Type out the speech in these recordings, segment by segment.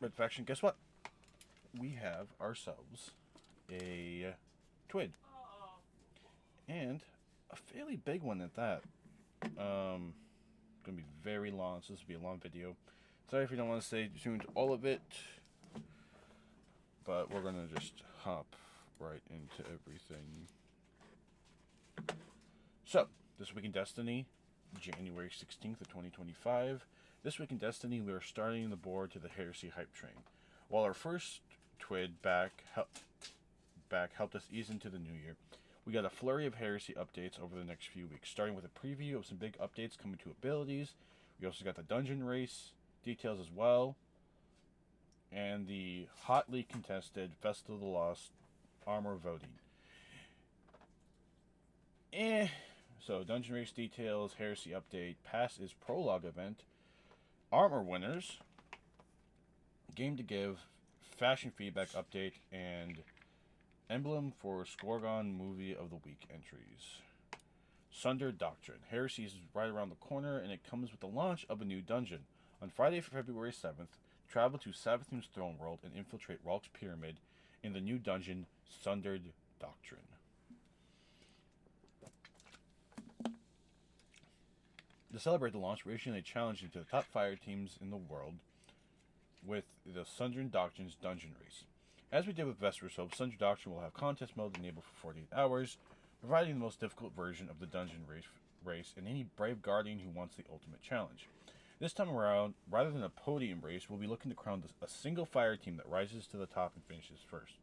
Red Faction, guess what? We have ourselves a Twid. And a fairly big one at that. Gonna be very long, so this will be a long video. Sorry if you don't want to stay tuned to all of it, but we're gonna just hop right into everything. So, this week in Destiny, January 16th of 2025. This week in Destiny, we are starting the board to the Heresy hype train. While our first Twid back helped us ease into the new year, we got a flurry of Heresy updates over the next few weeks, starting with a preview of some big updates coming to abilities. We also got the dungeon race details as well, and the hotly contested Festival of the Lost armor voting. So dungeon race details, Heresy update, past is prologue event, armor winners, game to give, fashion feedback update, and emblem for Scorgon movie of the week entries. Sundered Doctrine. Heresy is right around the corner, and it comes with the launch of a new dungeon. On Friday, February 7th, travel to Savathun's throne world and infiltrate Ralk's pyramid in the new dungeon, Sundered Doctrine. To celebrate the launch, we're issuing a challenge into the top fire teams in the world with the Sundered Doctrine's dungeon race. As we did with Vesper's Hope, Sundered Doctrine will have contest mode enabled for 48 hours, providing the most difficult version of the dungeon race and any brave guardian who wants the ultimate challenge. This time around, rather than a podium race, we'll be looking to crown a single fire team that rises to the top and finishes first.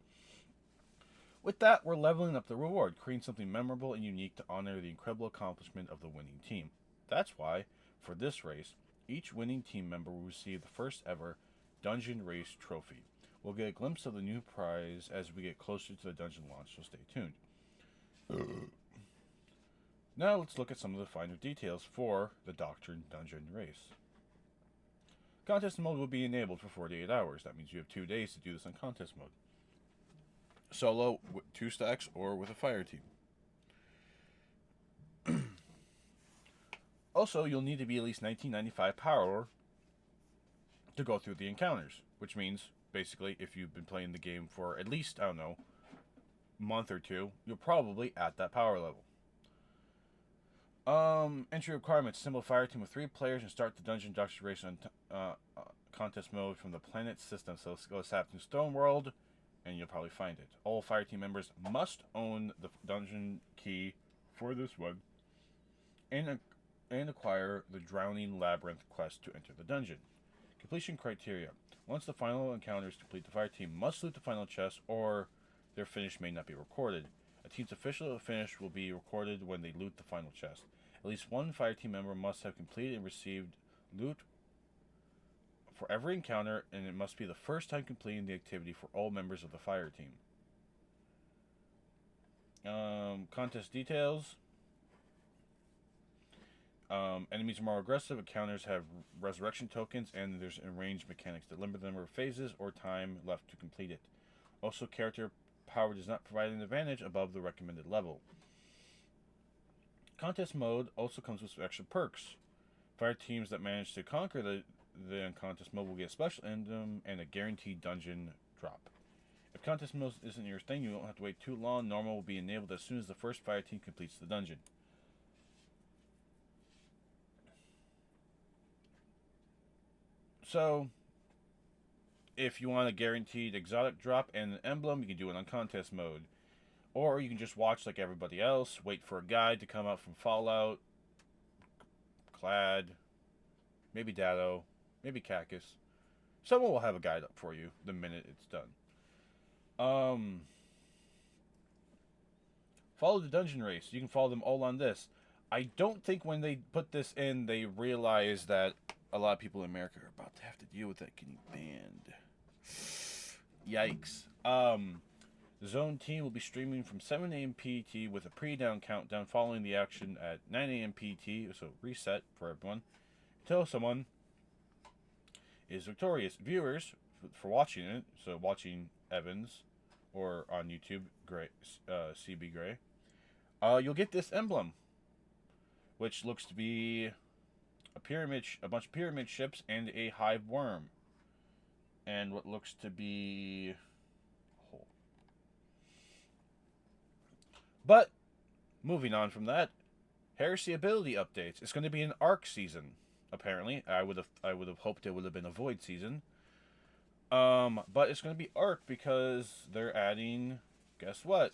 With that, we're leveling up the reward, creating something memorable and unique to honor the incredible accomplishment of the winning team. That's why, for this race, each winning team member will receive the first ever Dungeon Race trophy. We'll get a glimpse of the new prize as we get closer to the dungeon launch, so stay tuned. Now let's look at some of the finer details for the Doctrine Dungeon Race. Contest mode will be enabled for 48 hours. That means you have 2 days to do this on contest mode. Solo, with 2 stacks, or with a fire team. Also, you'll need to be at least 1995 power to go through the encounters, which means, basically, if you've been playing the game for at least, I don't know, month or two, you're probably at that power level. Entry requirements: assemble a fire team with 3 players and start the Dungeon Doctrine race on contest mode from the planet system. So let's go to Savathun's Throne World, and you'll probably find it. All fire team members must own the dungeon key for this one, and acquire the Drowning Labyrinth quest to enter the dungeon. Completion criteria: once the final encounter is complete, the fire team must loot the final chest, or their finish may not be recorded. A team's official finish will be recorded when they loot the final chest. At least one fire team member must have completed and received loot for every encounter, and it must be the first time completing the activity for all members of the fire team. Contest details. Enemies are more aggressive, encounters have resurrection tokens, and there's arranged mechanics that limit the number of phases or time left to complete it. Also, character power does not provide an advantage above the recommended level. Contest mode also comes with extra perks. Fire teams that manage to conquer the contest mode will get a special emblem and a guaranteed dungeon drop. If contest mode isn't your thing, you won't have to wait too long. Normal will be enabled as soon as the first fire team completes the dungeon. So, if you want a guaranteed exotic drop and an emblem, you can do it on contest mode. Or you can just watch like everybody else, wait for a guide to come out from Fallout, Clad, maybe Datto, maybe Cactus. Someone will have a guide up for you the minute it's done. Follow the dungeon race. You can follow them all on this. I don't think when they put this in, they realize that a lot of people in America are about to have to deal with that getting banned. Yikes. The Zone team will be streaming from 7 a.m. PT with a pre-down countdown following the action at 9 a.m. PT, so reset for everyone, until someone is victorious. Viewers, for watching it, so watching Evans, or on YouTube, Gray, CB Gray, you'll get this emblem, which looks to be a bunch of pyramid ships and a hive worm. and what looks to be a hole. But moving on from that, Heresy ability updates. It's going to be an arc season. Apparently, I would have hoped it would have been a void season. But it's going to be arc because they're adding. Guess what?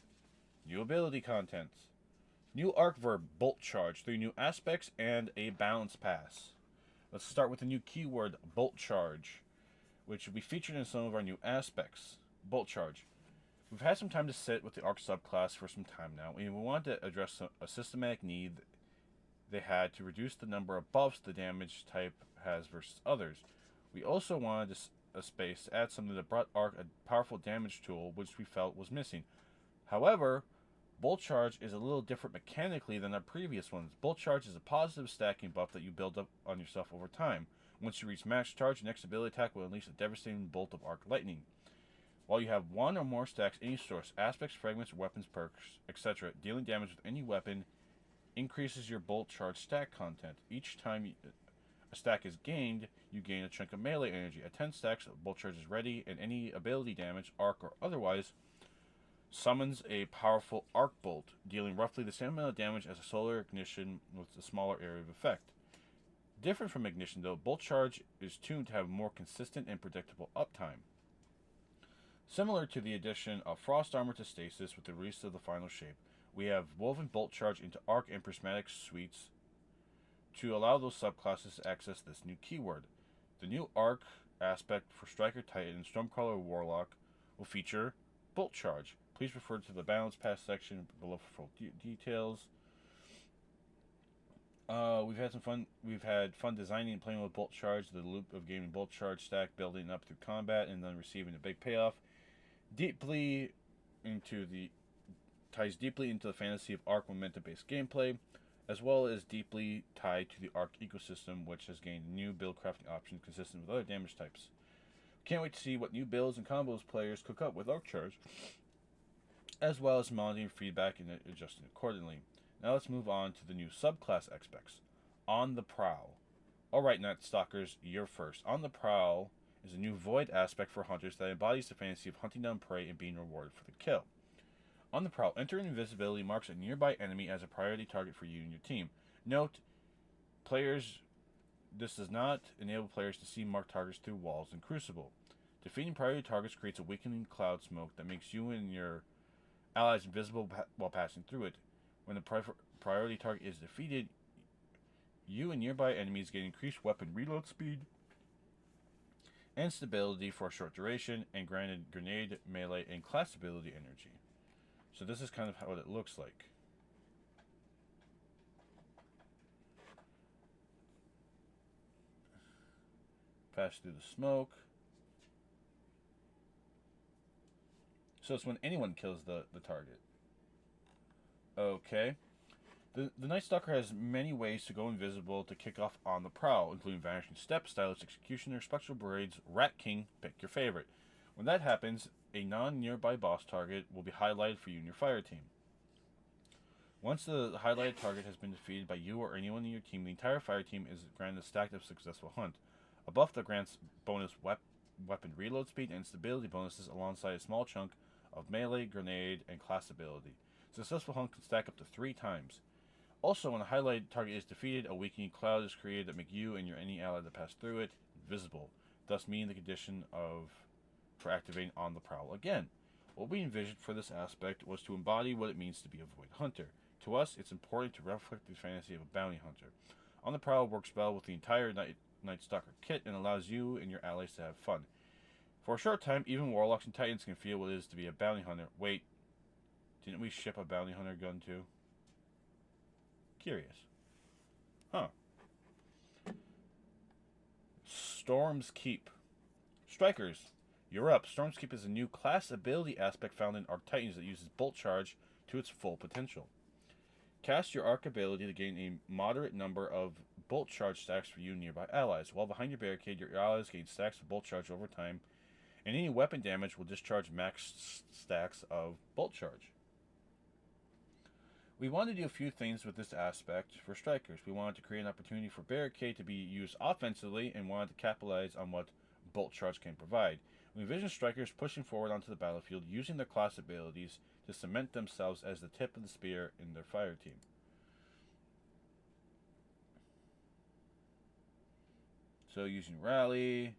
New ability contents. New arc verb Bolt Charge, 3 new aspects, and a balance pass. Let's start with the new keyword Bolt Charge, which will be featured in some of our new aspects. Bolt Charge. We've had some time to sit with the arc subclass for some time now, and we wanted to address a systematic need they had to reduce the number of buffs the damage type has versus others. We also wanted a space to add something that brought Arc a powerful damage tool, which we felt was missing. However, Bolt Charge is a little different mechanically than our previous ones. Bolt Charge is a positive stacking buff that you build up on yourself over time. Once you reach max charge, your next ability attack will unleash a devastating bolt of arc lightning. While you have one or more stacks any source, aspects, fragments, weapons, perks, etc., dealing damage with any weapon increases your Bolt Charge stack content. Each time a stack is gained, you gain a chunk of melee energy. At 10 stacks, Bolt Charge is ready, and any ability damage, arc or otherwise, summons a powerful Arc Bolt, dealing roughly the same amount of damage as a Solar Ignition with a smaller area of effect. Different from Ignition, though, Bolt Charge is tuned to have more consistent and predictable uptime. Similar to the addition of Frost Armor to Stasis with the release of the final shape, we have woven Bolt Charge into Arc and Prismatic suites to allow those subclasses to access this new keyword. The new Arc aspect for Striker Titan and Stormcrawler Warlock will feature Bolt Charge. Please refer to the Balance Pass section below for full details. We've had fun designing and playing with Bolt Charge. The loop of gaining Bolt Charge stack, building up through combat, and then receiving a big payoff. Ties deeply into the fantasy of Arc momentum-based gameplay, as well as deeply tied to the Arc ecosystem, which has gained new build crafting options consistent with other damage types. Can't wait to see what new builds and combos players cook up with Arc Charge, as well as monitoring feedback and adjusting accordingly. Now let's move on to the new subclass aspects. On the Prowl. Alright, Night Stalkers, you're first. On the Prowl is a new Void aspect for hunters that embodies the fantasy of hunting down prey and being rewarded for the kill. On the Prowl, entering invisibility marks a nearby enemy as a priority target for you and your team. Note, this does not enable players to see marked targets through walls in Crucible. Defeating priority targets creates a weakening cloud smoke that makes you and your allies invisible while passing through it. When the priority target is defeated, you and nearby enemies get increased weapon reload speed and stability for a short duration, and granted grenade, melee, and class ability energy. So this is kind of what it looks like. Pass through the smoke. So it's when anyone kills the target. Okay. The Night Stalker has many ways to go invisible to kick off On the Prowl, including Vanishing Step, Stylish Executioner, Spectral Braids, Rat King, pick your favorite. When that happens, a non-nearby boss target will be highlighted for you and your fire team. Once the highlighted target has been defeated by you or anyone in your team, the entire fire team is granted a stack of successful hunt. A buff that grants bonus weapon reload speed and stability bonuses alongside a small chunk of melee, grenade, and class ability. Successful hunt can stack up to 3 times. Also, when a highlighted target is defeated, a weakening cloud is created that make you and any ally that pass through it visible, thus meeting the condition for activating On the Prowl again. What we envisioned for this aspect was to embody what it means to be a Void Hunter. To us, it's important to reflect the fantasy of a bounty hunter. On the Prowl works well with the entire Night Stalker kit and allows you and your allies to have fun. For a short time, even Warlocks and Titans can feel what it is to be a bounty hunter. Wait, didn't we ship a bounty hunter gun too? Curious. Huh. Storm's Keep. Strikers, you're up. Storm's Keep is a new class ability aspect found in Arc Titans that uses Bolt Charge to its full potential. Cast your Arc ability to gain a moderate number of Bolt Charge stacks for you and nearby allies. While behind your barricade, your allies gain stacks of Bolt Charge over time, and any weapon damage will discharge max stacks of Bolt Charge. We wanted to do a few things with this aspect for Strikers. We wanted to create an opportunity for Barricade to be used offensively and wanted to capitalize on what Bolt Charge can provide. We envision strikers pushing forward onto the battlefield using their class abilities to cement themselves as the tip of the spear in their fire team. So using Rally.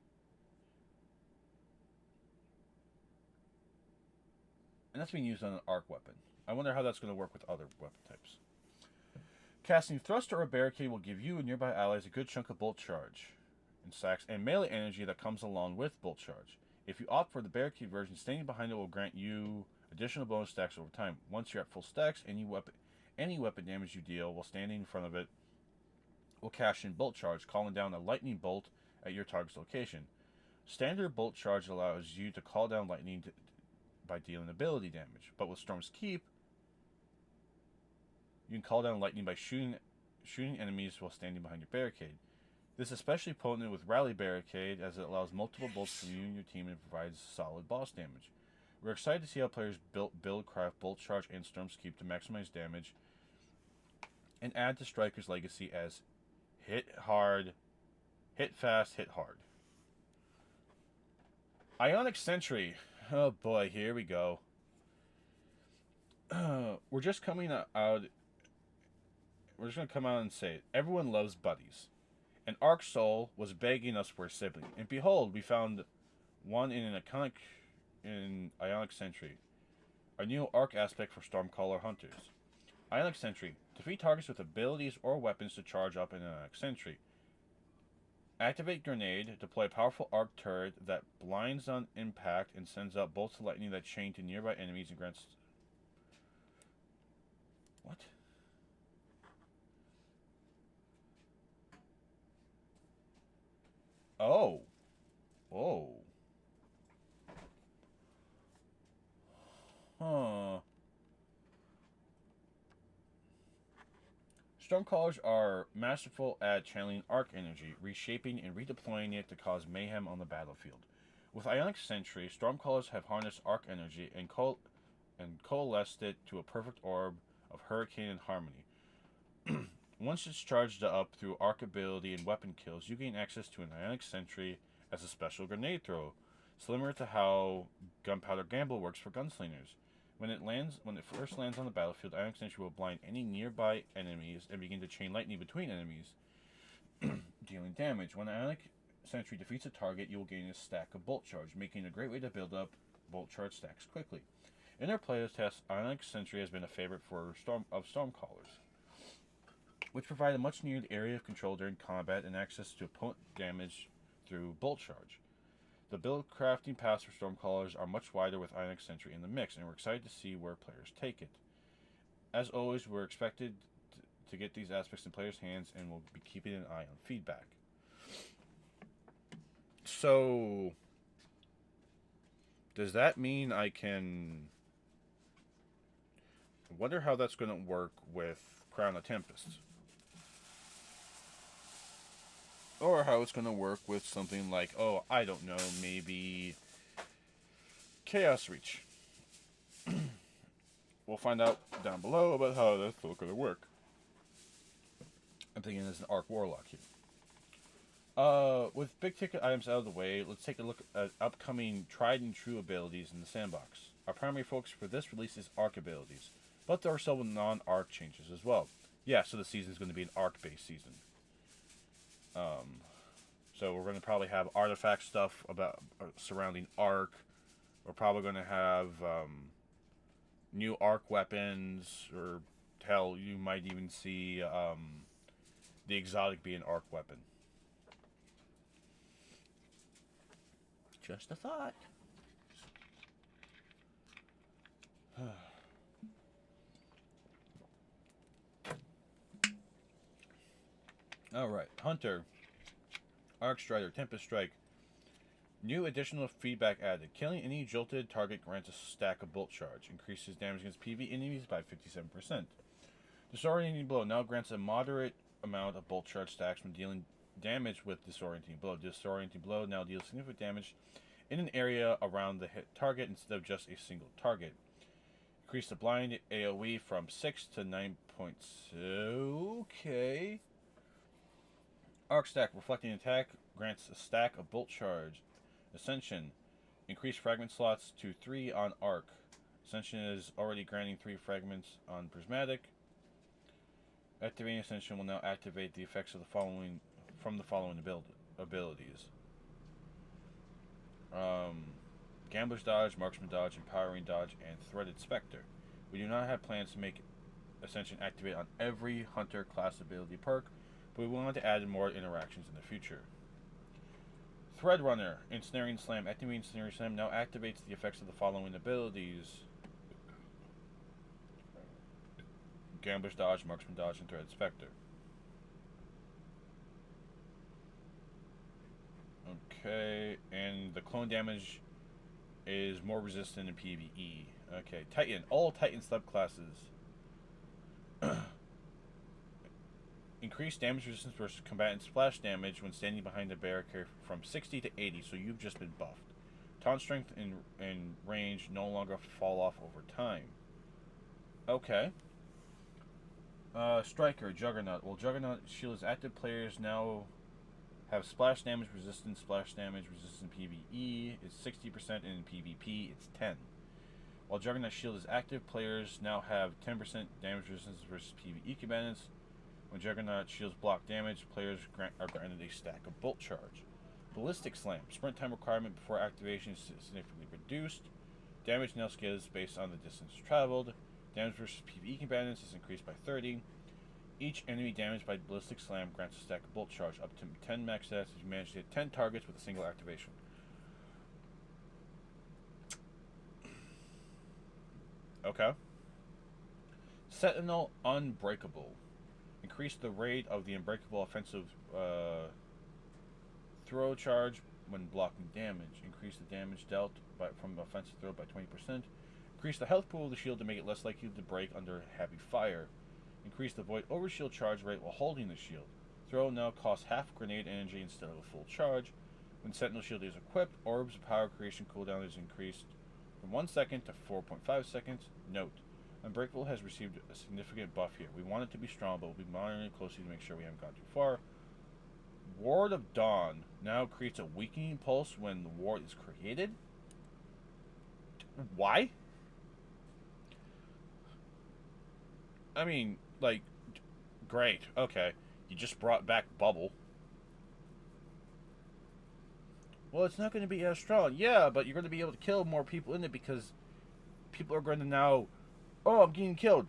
And that's being used on an arc weapon. I wonder how that's going to work with other weapon types. Casting Thrust or a Barricade will give you and nearby allies a good chunk of Bolt Charge and stacks and melee energy that comes along with Bolt Charge. If you opt for the Barricade version, standing behind it will grant you additional bonus stacks over time. Once you're at full stacks, any weapon damage you deal while standing in front of it will cash in Bolt Charge, calling down a lightning bolt at your target's location. Standard Bolt Charge allows you to call down lightning by dealing ability damage, but with Storm's Keep, you can call down lightning by shooting enemies while standing behind your barricade. This is especially potent with Rally Barricade, as it allows multiple bolts from you and your team and provides solid boss damage. We're excited to see how players build craft Bolt Charge and Storm's Keep to maximize damage and add to Striker's legacy as hit hard, hit fast, hit hard. Ionic Sentry. Oh boy, here we go. We're just coming out. We're just going to come out and say it. Everyone loves buddies. And Arc Soul was begging us for a sibling. And behold, we found one in Ionic Sentry. A new arc aspect for Stormcaller Hunters. Ionic Sentry. Defeat targets with abilities or weapons to charge up in Ionic Sentry. Activate Grenade. Deploy a powerful arc turret that blinds on impact and sends out bolts of lightning that chain to nearby enemies and grants... What? Oh. Whoa. Huh. Stormcallers are masterful at channeling arc energy, reshaping and redeploying it to cause mayhem on the battlefield. With Ionic Sentry, Stormcallers have harnessed arc energy and coalesced it to a perfect orb of hurricane and harmony. Once it's charged up through arc ability and weapon kills, you gain access to an Ionic Sentry as a special grenade throw, similar to how Gunpowder Gamble works for gunslingers. When it first lands on the battlefield, Ionic Sentry will blind any nearby enemies and begin to chain lightning between enemies, dealing damage. When Ionic Sentry defeats a target, you will gain a stack of Bolt Charge, making it a great way to build up Bolt Charge stacks quickly. In our players' tests, Ionic Sentry has been a favorite for Stormcallers, which provide a much needed area of control during combat and access to opponent damage through Bolt Charge. The build crafting paths for Stormcallers are much wider with Ionic Sentry in the mix, and we're excited to see where players take it. As always, we're expected to get these aspects in players' hands, and we'll be keeping an eye on feedback. So, does that mean I can... I wonder how that's going to work with Crown of Tempest. Or how it's going to work with something like, oh, I don't know, maybe Chaos Reach. We'll find out down below about how that's going to work. I'm thinking there's an Arc Warlock here. With big ticket items out of the way, let's take a look at upcoming tried and true abilities in the sandbox. Our primary focus for this release is Arc abilities, but there are several non-Arc changes as well. Yeah, so the season is going to be an Arc-based season. So we're going to probably have artifact stuff about surrounding Arc. We're probably going to have new Arc weapons, or hell, you might even see the exotic be an Arc weapon. Just a thought. Alright, Hunter, Arc Strider, Tempest Strike. New additional feedback added. Killing any jolted target grants a stack of Bolt Charge. Increases damage against PvE enemies by 57%. Disorienting Blow now grants a moderate amount of Bolt Charge stacks when dealing damage with Disorienting Blow. Disorienting Blow now deals significant damage in an area around the hit target instead of just a single target. Increase the blind AoE from 6 to 9 points. Okay. Arc Stack, reflecting attack, grants a stack of Bolt Charge. Ascension. Increase fragment slots to 3 on Arc. Ascension is already granting 3 fragments on Prismatic. Activating Ascension will now activate the effects of the following from the following abilities. Gambler's Dodge, Marksman Dodge, Empowering Dodge, and Threaded Spectre. We do not have plans to make Ascension activate on every Hunter class ability perk, but we want to add more interactions in the future. Thread Runner, Ensnaring Slam. Activating Ensnaring Slam now activates the effects of the following abilities. Gambler's Dodge, Marksman Dodge, and Threaded Spectre. Okay, and the clone damage is more resistant in PvE. Okay, Titan. All Titan subclasses. Increase damage resistance versus combatant splash damage when standing behind a barricade from 60 to 80, so you've just been buffed. Taunt strength and range no longer fall off over time. Okay. Striker, Juggernaut. Well, Juggernaut shield is active, players now have splash damage resistance. Splash damage resistance in PvE is 60%, and in PvP it's 10. While Juggernaut shield is active, players now have 10% damage resistance versus PvE combatants. When Juggernaut shields block damage, players are granted a stack of Bolt Charge. Ballistic Slam. Sprint time requirement before activation is significantly reduced. Damage now scales based on the distance traveled. Damage versus PvE combatants is increased by 30. Each enemy damaged by Ballistic Slam grants a stack of Bolt Charge up to 10 max stats if you manage to hit 10 targets with a single activation. Okay. Sentinel Unbreakable. Increase the rate of the Unbreakable offensive throw charge when blocking damage. Increase the damage dealt from offensive throw by 20%. Increase the health pool of the shield to make it less likely to break under heavy fire. Increase the Void Overshield charge rate while holding the shield. Throw now costs half grenade energy instead of a full charge. When Sentinel Shield is equipped, Orb's power creation cooldown is increased from 1 second to 4.5 seconds. Note: Unbreakable has received a significant buff here. We want it to be strong, but we'll be monitoring it closely to make sure we haven't gone too far. Ward of Dawn now creates a weakening pulse when the ward is created. Why? I mean, like, great. Okay. You just brought back Bubble. Well, it's not going to be as strong. Yeah, but you're going to be able to kill more people in it because people are going to now... Oh, I'm getting killed.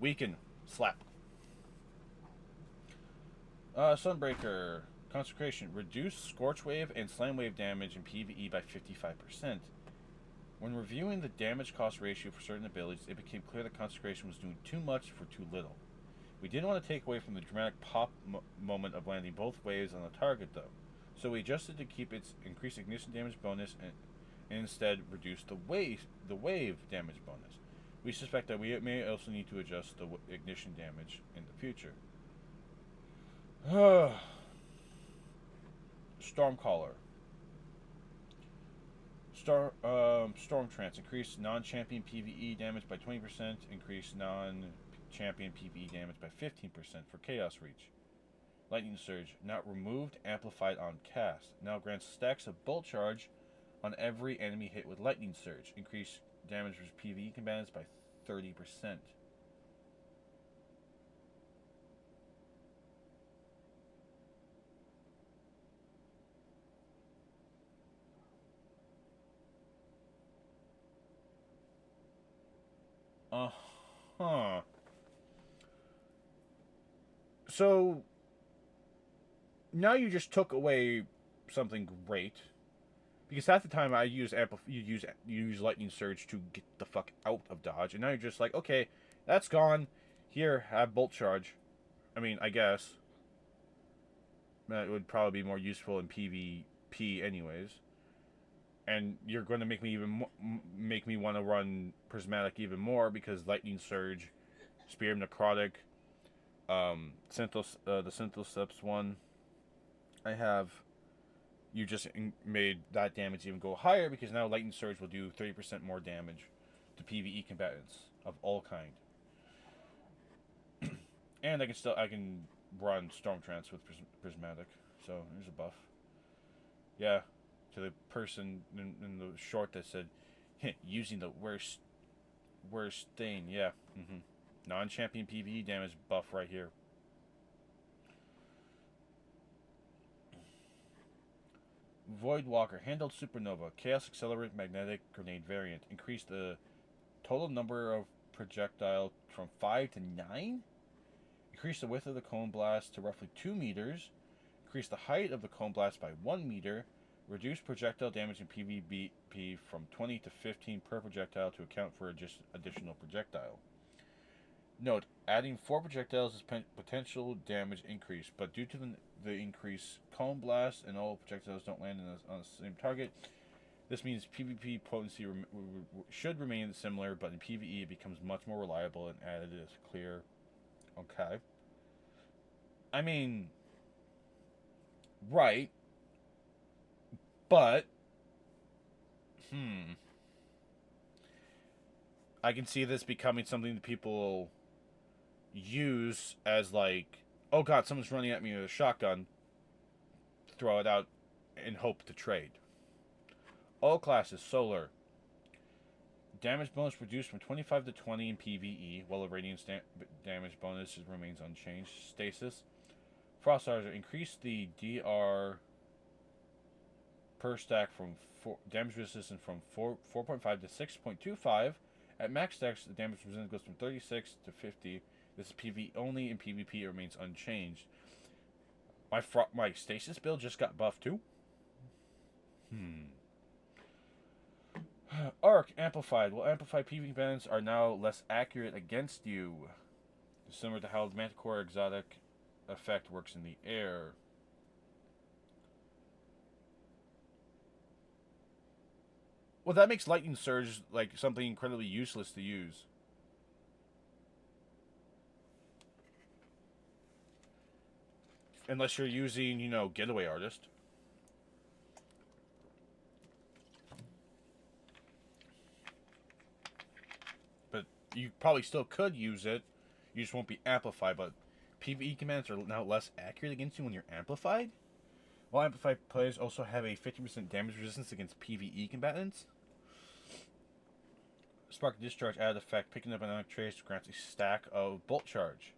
Weaken. Slap. Sunbreaker. Consecration. Reduce Scorch Wave and Slam Wave damage in PvE by 55%. When reviewing the damage cost ratio for certain abilities, it became clear that Consecration was doing too much for too little. We didn't want to take away from the dramatic pop moment of landing both waves on the target, though. So we adjusted to keep its increased ignition damage bonus and instead reduce the wave damage bonus. We suspect that we may also need to adjust the ignition damage in the future. Stormcaller. Storm Trance. Increase non-champion PvE damage by 20%. Increase non-champion PvE damage by 15% for Chaos Reach. Lightning Surge. Not removed, amplified on cast. Now grants stacks of Bolt Charge on every enemy hit with Lightning Surge. Increase damage for PvE combatants by 30%. Uh-huh. So, now you just took away something great. Because half the time I use you use Lightning Surge to get the fuck out of dodge, and now you're just like, okay, that's gone. Here, have Bolt Charge. I mean, I guess that would probably be more useful in PvP, anyways. And you're going to make me make me want to run Prismatic even more because Lightning Surge, Spear of Necrotic, the Synthosepsis one. I have. You just made that damage even go higher because now Lightning Surge will do 30% more damage to PvE combatants of all kind. And I can run Storm Trance with Prismatic, so there's a buff. Yeah, to the person in the short that said, using the worst thing. Yeah. Non-champion PvE damage buff right here. Voidwalker handled Supernova Chaos Accelerant Magnetic Grenade variant. Increased the total number of projectile from 5 to 9. Increased the width of the cone blast to roughly 2 meters. Increased the height of the cone blast by 1 meter. Reduced projectile damage in PvP from 20 to 15 per projectile to account for additional projectile. Note, adding 4 projectiles is potential damage increase, but due to the increased cone blast and all projectiles don't land on the same target, this means PvP potency should remain similar, but in PvE it becomes much more reliable and added as clear. Okay. I mean, right, but I can see this becoming something that people use as like, oh god, someone's running at me with a shotgun, throw it out and hope to trade. All classes, solar. Damage bonus reduced from 25 to 20 in PvE, while the radiant damage bonus remains unchanged. Stasis. Frost Archer increased the DR per stack from damage resistance from 4.5 to 6.25. At max stacks, the damage resistance goes from 36 to 50. This is PvE only. In PvP, it remains unchanged. My stasis build just got buffed too. Arc amplified. Well, amplified PvP bands are now less accurate against you. Similar to how the Manticore exotic effect works in the air. Well, that makes Lightning Surge like something incredibly useless to use. Unless you're using, Getaway Artist. But you probably still could use it. You just won't be amplified. But PvE commands are now less accurate against you when you're amplified. While amplified players also have a 50% damage resistance against PvE combatants. Spark Discharge added effect. Picking up an Ionic Trace grants a stack of Bolt Charge.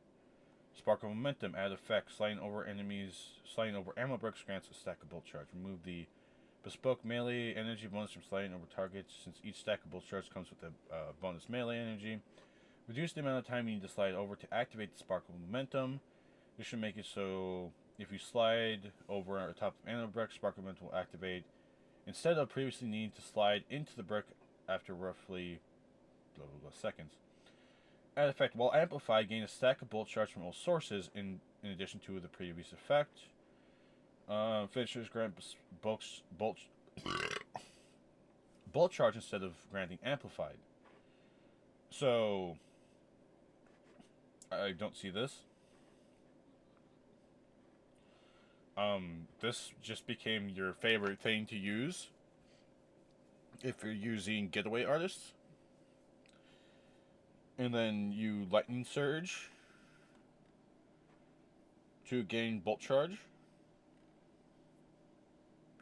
Spark of Momentum added effect. Sliding over ammo bricks grants a stack of Bolt Charge. Remove the bespoke melee energy bonus from sliding over targets, since each stack of Bolt Charge comes with a bonus melee energy. Reduce the amount of time you need to slide over to activate the Spark of Momentum. This should make it so if you slide over on top of ammo brick, Spark of Momentum will activate instead of previously needing to slide into the brick after roughly seconds. Add effect. While amplified, gain a stack of Bolt Charge from all sources in addition to the previous effect. Finishers grant Bolt Charge instead of granting amplified. So I don't see this. This just became your favorite thing to use if you're using Getaway Artists. And then you Lightning Surge to gain Bolt Charge.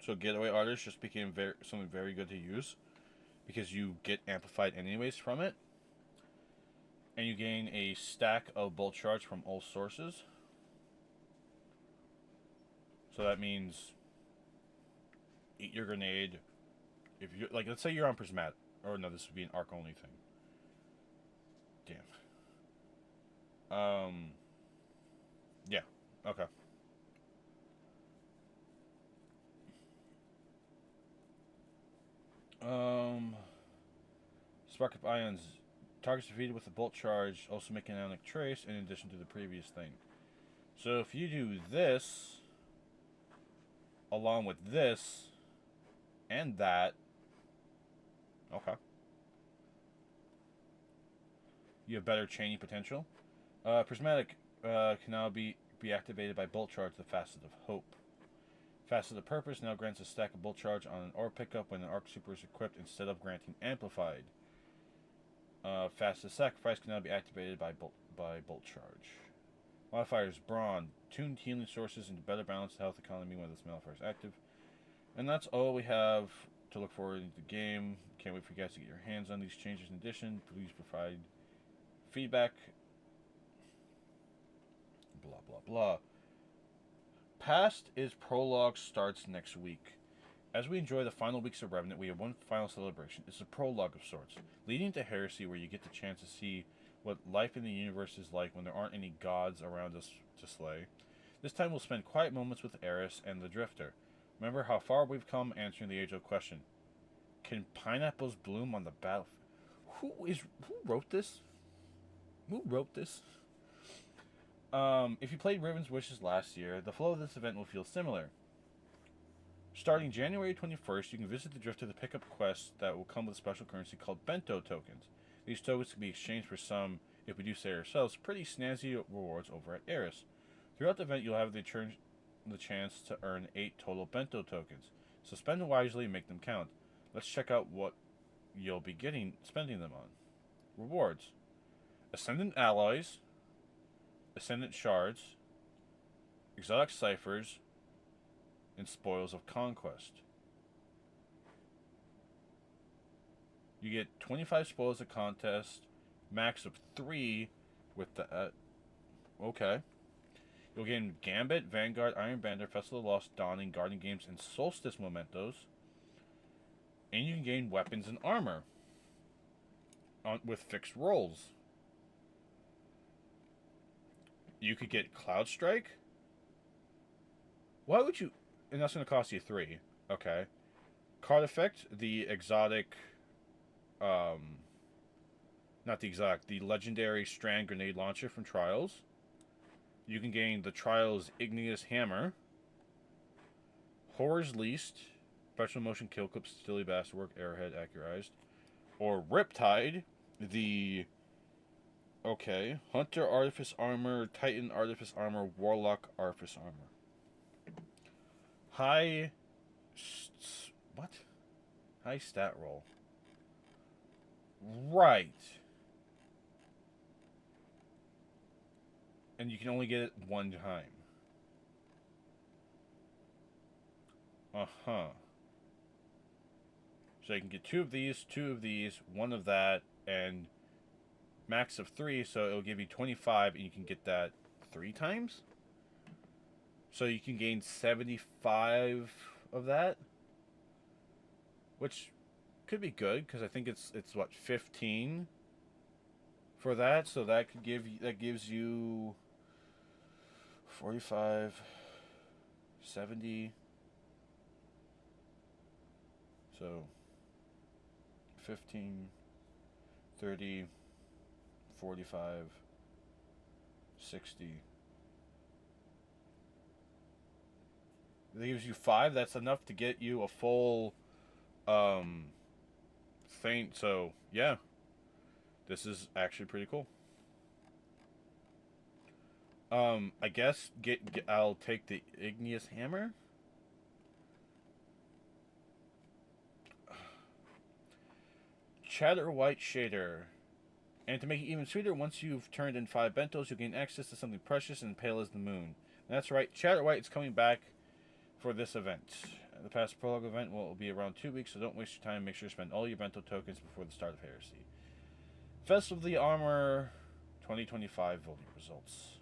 So Getaway Artist just became something very good to use because you get amplified anyways from it. And you gain a stack of Bolt Charge from all sources. So that means eat your grenade. If you let's say you're on Prismatic, or no, this would be an arc only thing. Damn. Yeah. Okay. Spark of Ions. Targets defeated with a Bolt Charge also make an Ionic Trace in addition to the previous thing. So if you do this along with this and that, okay, you have better chaining potential. Prismatic can now be activated by Bolt Charge, the Facet of Hope. Facet of Purpose now grants a stack of Bolt Charge on an Orb pickup when an Arc Super is equipped instead of granting Amplified. Facet of Sacrifice can now be activated by Bolt Charge. Modifiers: Brawn. Tuned healing sources into better balanced health economy when this modifier is active. And that's all we have to look forward to the game. Can't wait for you guys to get your hands on these changes in addition. Please provide feedback. Blah, blah, blah. Past is Prologue starts next week. As we enjoy the final weeks of Revenant, we have one final celebration. It's a prologue of sorts, leading to Heresy, where you get the chance to see what life in the universe is like when there aren't any gods around us to slay. This time we'll spend quiet moments with Eris and the Drifter. Remember how far we've come answering the age-old question. Can pineapples bloom on the battlefield? Who wrote this? Who wrote this? If you played Riven's Wishes last year, the flow of this event will feel similar. Starting January 21st, you can visit the Drifter to pick up quests that will come with a special currency called Bento tokens. These tokens can be exchanged for some, if we do say ourselves, pretty snazzy rewards over at Eris. Throughout the event, you'll have the chance to earn 8 total Bento tokens, so spend wisely and make them count. Let's check out what you'll be spending them on. Rewards. Ascendant Alloys, Ascendant Shards, Exotic Ciphers, and Spoils of Conquest. You get 25 Spoils of Contest, max of 3 with the... okay. You'll gain Gambit, Vanguard, Iron Banner, Festival of Lost, Dawning, Guardian Games, and Solstice mementos. And you can gain weapons and armor with fixed rolls. You could get Cloud Strike. Why would you... and that's going to cost you 3. Okay. Card effect, the exotic... not the exotic, the legendary Strand Grenade Launcher from Trials. You can gain the Trials Igneous Hammer. Horror's Least, Special Motion Kill Clip, Stilly Bastardwork, Arrowhead, Accurized. Or Riptide, the... okay. Hunter Artifice Armor, Titan Artifice Armor, Warlock Artifice Armor. High... what? High stat roll. Right. And you can only get it one time. Uh-huh. So you can get 2 of these, 1 of that, and max of 3, so it'll give you 25, and you can get that 3 times? So you can gain 75 of that? Which could be good, because I think it's what, 15 for that, so that gives you 45, 70, so 15, 30, 45, 60. That gives you 5. That's enough to get you a full thing. So yeah, this is actually pretty cool. I guess I'll take the Igneous Hammer. Chatter White Shader. And to make it even sweeter, once you've turned in 5 bentos, you'll gain access to something precious and pale as the moon. And that's right, Chatter White is coming back for this event. The past prologue event will be around 2 weeks, so don't waste your time. Make sure to spend all your bento tokens before the start of Heresy. Festival of the Armor 2025 voting results.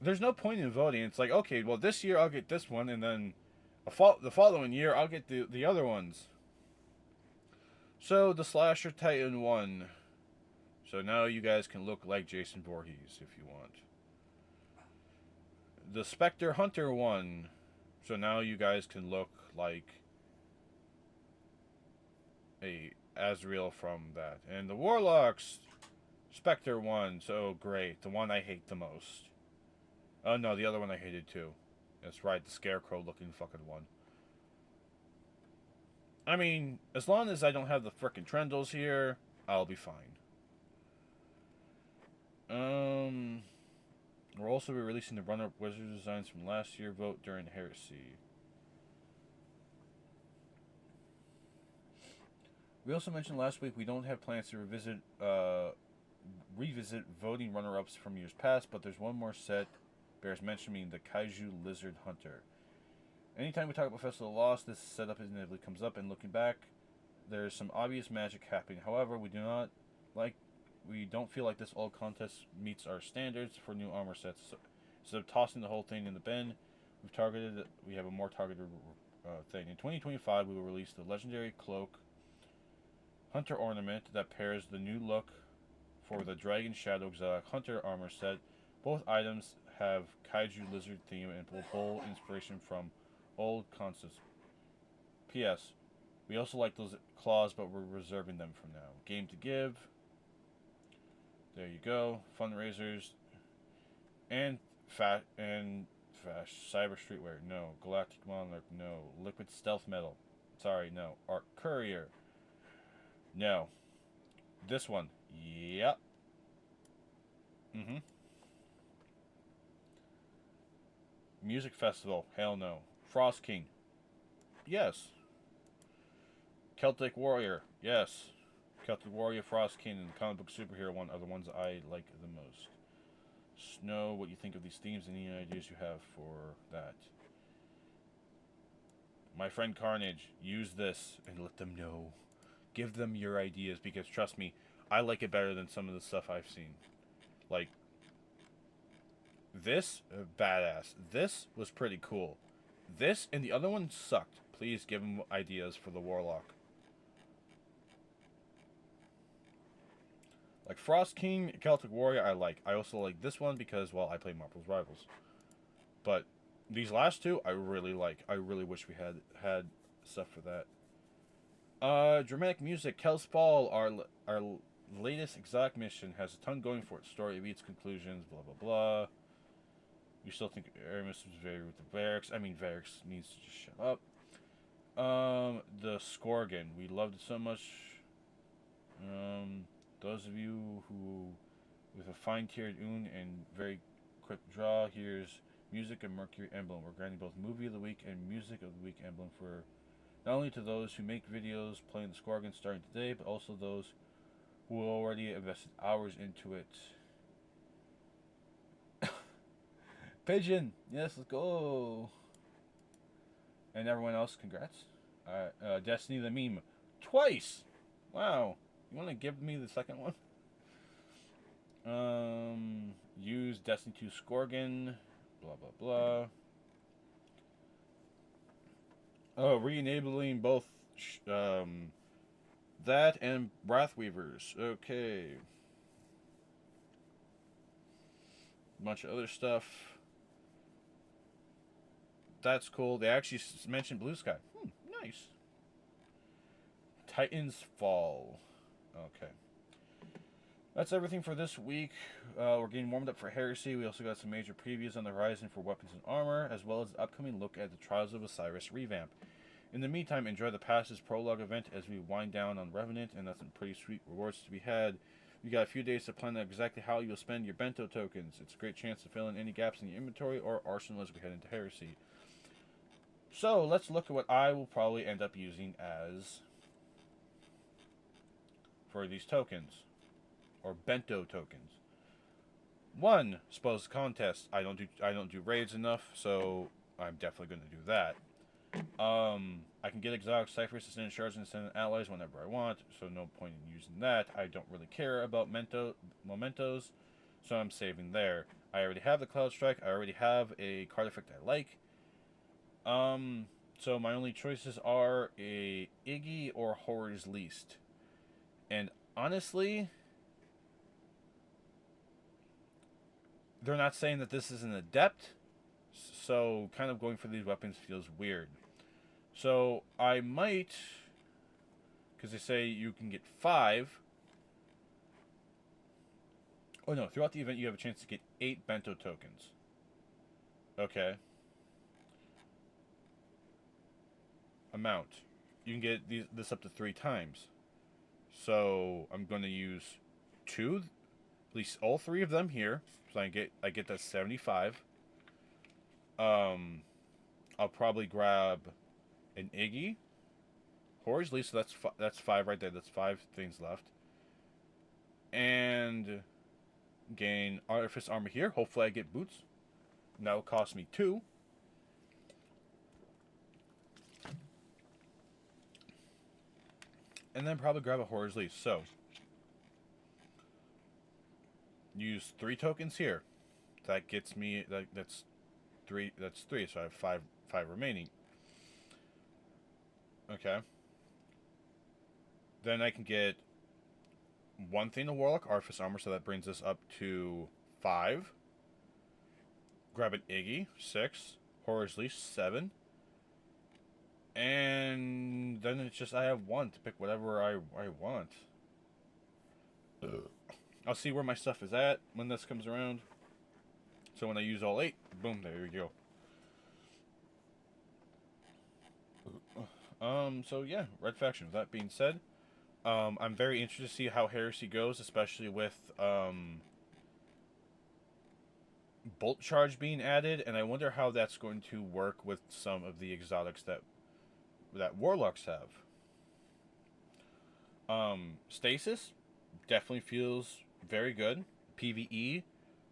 There's no point in voting. It's like, okay, well, this year I'll get this one, and then the following year I'll get the other ones. So, the Slasher Titan won. So now you guys can look like Jason Voorhees if you want. The Spectre Hunter won. So now you guys can look like a Azrael from that. And the Warlocks Spectre won. So great. The one I hate the most. Oh no, the other one I hated too. That's right, the Scarecrow looking fucking one. I mean, as long as I don't have the frickin' Trendles here, I'll be fine. We'll also be releasing the run-up wizard designs from last year. Vote during Heresy. We also mentioned last week we don't have plans to revisit voting runner-ups from years past, but there's one more set bears mentioning, the Kaiju Lizard Hunter. Anytime we talk about Festival of the Lost, this setup inevitably comes up, and looking back, there's some obvious magic happening. However, we don't feel like this old contest meets our standards for new armor sets. So, instead of tossing the whole thing in the bin, we have a more targeted thing. In 2025, we will release the legendary Cloak Hunter ornament that pairs the new look for the Dragon Shadow Exotic Hunter armor set. Both items have Kaiju Lizard theme and will pull inspiration from old concepts. P.S. We also like those claws, but we're reserving them from now. Game to give. There you go. Fundraisers. And Fash Cyber Streetwear. No. Galactic Monarch. No. Liquid Stealth Metal. Sorry, no. Arc Courier. No. This one. Yep. Music Festival. Hell no. Frost King. Yes. Celtic Warrior. Yes. Celtic Warrior, Frost King, and the comic book superhero one are the ones I like the most. Snow, what you think of these themes and any ideas you have for that. My friend Carnage, use this and let them know. Give them your ideas, because trust me, I like it better than some of the stuff I've seen. Like, this, badass. This was pretty cool. This and the other one sucked. Please give them ideas for the Warlock. Like Frost King, Celtic Warrior, I like. I also like this one because, well, I play Marvel's Rivals. But these last two, I really like. I really wish we had stuff for that. Dramatic music. Kel's Fall, our latest exotic mission, has a ton going for it. Story beats conclusions, blah, blah, blah. You still think Aramis was very with the Varix. I mean, Varix needs to just shut up. The Skorgan. We loved it so much. Those of you who, with a fine-tiered Oon and very quick draw, here's Music of Mercury Emblem. We're granting both Movie of the Week and Music of the Week Emblem for not only to those who make videos playing the Skorgan starting today, but also those who already invested hours into it. Pigeon! Yes, let's go! And everyone else, congrats. Destiny the Meme. Twice! Wow. You want to give me the second one? Use Destiny 2 Skorgan. Blah, blah, blah. Oh, re-enabling both that and Wrathweavers. Okay. Bunch of other stuff. That's cool. They actually mentioned Blue Sky. Nice. Titans Fall. Okay. That's everything for this week. We're getting warmed up for Heresy. We also got some major previews on the horizon for Weapons and Armor, as well as the upcoming look at the Trials of Osiris revamp. In the meantime, enjoy the Passes prologue event as we wind down on Revenant, and that's some pretty sweet rewards to be had. You got a few days to plan out exactly how you'll spend your bento tokens. It's a great chance to fill in any gaps in your inventory or arsenal as we head into Heresy. So, let's look at what I will probably end up using as for these tokens, or bento tokens. One, supposed contest. I don't do raids enough, so I'm definitely going to do that. I can get exotic ciphers to send in shards and send in allies whenever I want, so no point in using that. I don't really care about mementos, so I'm saving there. I already have the Cloud Strike. I already have a card effect I like. So my only choices are a Iggy or Horror's Least. And honestly, they're not saying that this is an adept, so kind of going for these weapons feels weird. So I might, because they say you can get 5. Oh no, throughout the event you have a chance to get 8 bento tokens. Okay. Amount. You can get this up to 3 times. So I'm going to use 2, at least all 3 of them here. So I get that 75. I'll probably grab an Iggy, Horror's Lease, so that's 5 right there. That's 5 things left. And gain Artifice Armor here. Hopefully I get boots. That will cost me 2. And then probably grab a Horror's Lease. So, use 3 tokens here. That gets me, that's 3, so I have 5 remaining. Okay. Then I can get 1 thing to Warlock Artifice Armor, so that brings us up to 5. Grab an Iggy, 6. Horror's Leash, 7. And then it's just I have 1 to pick whatever I want. I'll see where my stuff is at when this comes around. So when I use all 8, boom, there we go. So yeah, Red Faction. With that being said, I'm very interested to see how Heresy goes, especially with Bolt Charge being added, and I wonder how that's going to work with some of the exotics that Warlocks have. Stasis definitely feels very good. PvE,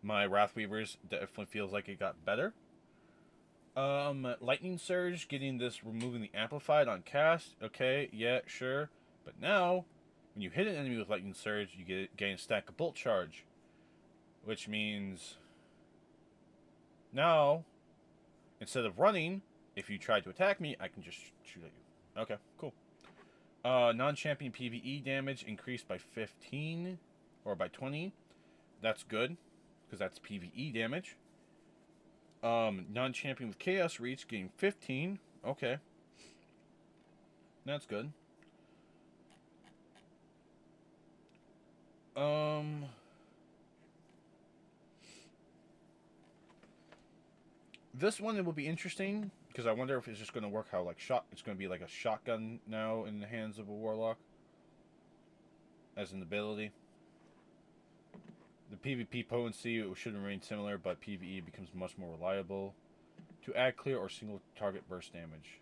my Wrathweavers definitely feels like it got better. Lightning Surge, getting this, removing the Amplified on cast. Okay, yeah, sure. But now, when you hit an enemy with Lightning Surge, you gain a stack of Bolt Charge. Which means, now, instead of running, if you try to attack me, I can just shoot at you. Okay, cool. Non-champion PvE damage increased by 15, or by 20. That's good, because that's PvE damage. Non-champion with Chaos Reach getting 15. Okay. That's good. This one, it will be interesting, because I wonder if it's just going to work how, like, it's going to be like a shotgun now in the hands of a Warlock. As an ability. The PvP potency should remain similar, but PvE becomes much more reliable. To add clear or single target burst damage.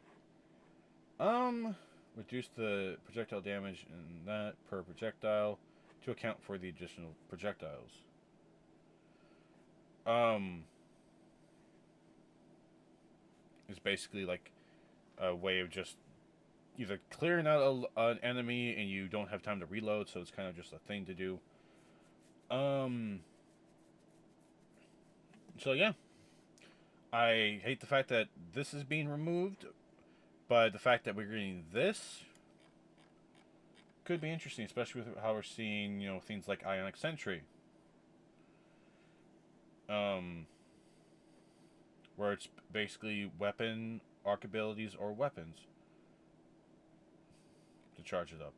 Reduce the projectile damage in that per projectile to account for the additional projectiles. It's basically like a way of just either clearing out an enemy and you don't have time to reload, so it's kind of just a thing to do. So yeah, I hate the fact that this is being removed, but the fact that we're getting this could be interesting, especially with how we're seeing, you know, things like Ionic Sentry. Where it's basically weapon, arc abilities, or weapons to charge it up.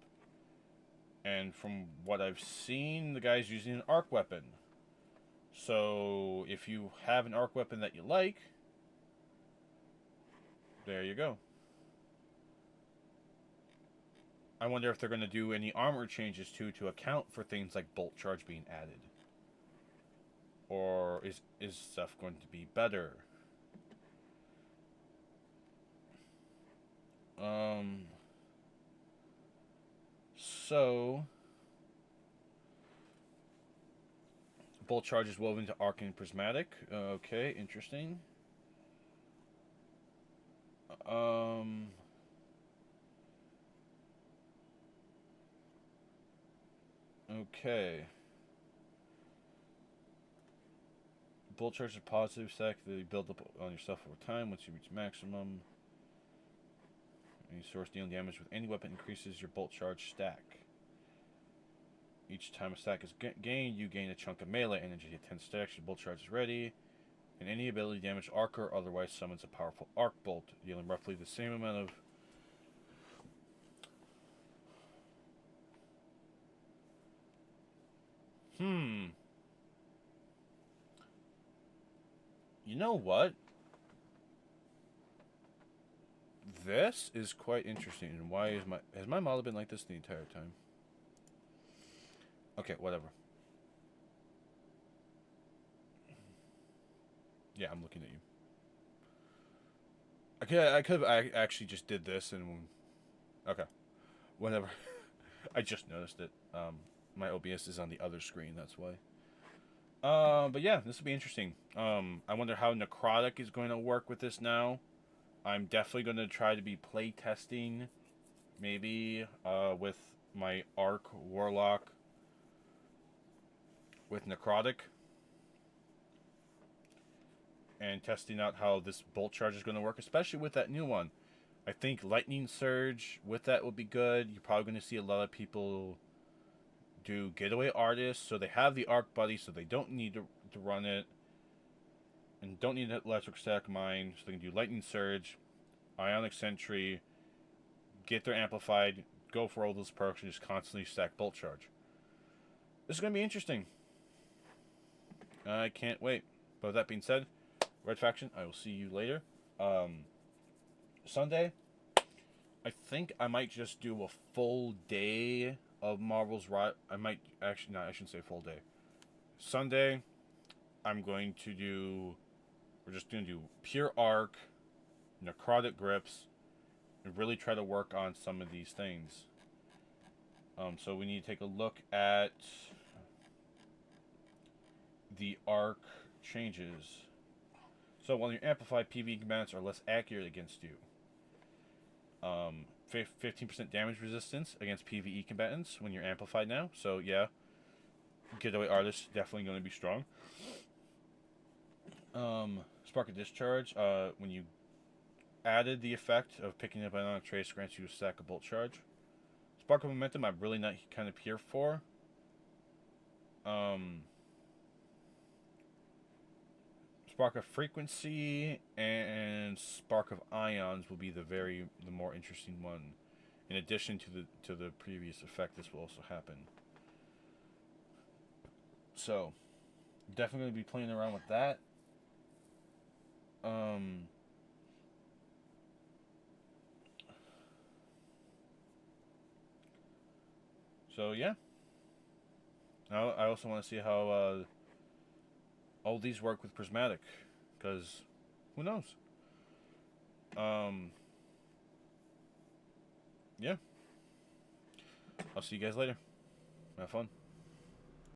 And from what I've seen, the guy's using an arc weapon. So if you have an arc weapon that you like, there you go. I wonder if they're going to do any armor changes too to account for things like Bolt Charge being added. Or is stuff going to be better? So Bolt Charge is woven into Arcane Prismatic. Okay, interesting. Okay. Bolt Charge is a positive stack that you build up on yourself over time. Once you reach maximum, any source dealing damage with any weapon increases your Bolt Charge stack. Each time a stack is gained, you gain a chunk of melee energy. At 10 stacks, your Bolt Charge is ready. And any ability damage Archer otherwise summons a powerful Arc Bolt, dealing roughly the same amount of... You know what? This is quite interesting. And why is has my model been like this the entire time? Okay, whatever. Yeah, I'm looking at you. Okay, I actually just did this and... Okay. Whenever I just noticed it. My OBS is on the other screen. That's why. But yeah, this will be interesting. I wonder how Necrotic is going to work with this now. I'm definitely going to try to be play testing, maybe with my Arc Warlock with Necrotic, and testing out how this Bolt Charge is going to work, especially with that new one. I think Lightning Surge with that would be good. You're probably going to see a lot of people do Getaway Artists, so they have the Arc Buddy, so they don't need to run it, and don't need an Electric Static Mine, so they can do Lightning Surge, Ionic Sentry, get their Amplified, go for all those perks, and just constantly stack Bolt Charge. This is going to be interesting. I can't wait. But with that being said, Red Faction, I will see you later. Sunday, I think I might just do a full day of Marvel's Rival. I might actually, no, I shouldn't say full day. Sunday, I'm going to do. We're just going to do pure Arc, Necrotic Grips, and really try to work on some of these things. So we need to take a look at the Arc changes. So while your amplified PvE combatants are less accurate against you, 15% damage resistance against PvE combatants when you're amplified now. So yeah, Getaway Artist definitely going to be strong. Spark of Discharge, when you added the effect of picking up Ionic Trace, grants you a stack of Bolt Charge. Spark of Momentum, I'm really not kind of here for. Spark of Frequency and Spark of Ions will be the more interesting one. In addition to the previous effect, this will also happen. So, definitely be playing around with that. So yeah. I also want to see how all these work with Prismatic, because who knows? Yeah. I'll see you guys later. Have fun.